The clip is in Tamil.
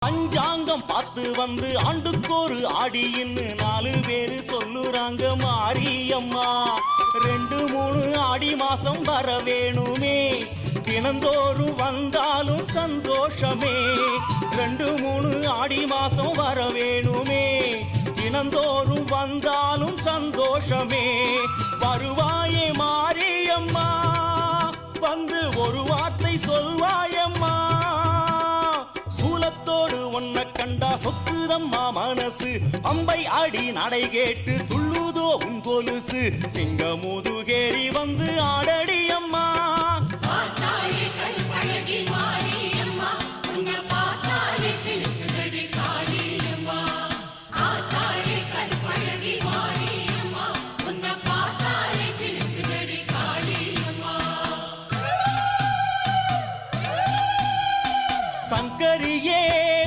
பஞ்சாங்கம் பார்த்து வந்து ஆண்டுக்கொரு ஆடின்னு 4 பேரு சொல்லுறாங்க மாரியம்மா. 2-3 ஆடி மாசம் வர வேணுமே, தினந்தோறும் வந்தாலும் சந்தோஷமே. 2-3 ஆடி மாசம் வர வேணுமே, தினந்தோறும் வந்தாலும் சந்தோஷமே. வருவாயே மாரியம்மா, வந்து ஒரு வார்த்தை சொல்வாயம்மா. சூலத்தோடு உன்னை கண்டா சொக்குதம்மா மனசு, அம்பை அடி நடை கேட்டு துள்ளுதோ உன் கொலுசு. சிங்கமுதுகேறி வந்து ஆடடி அம்மா.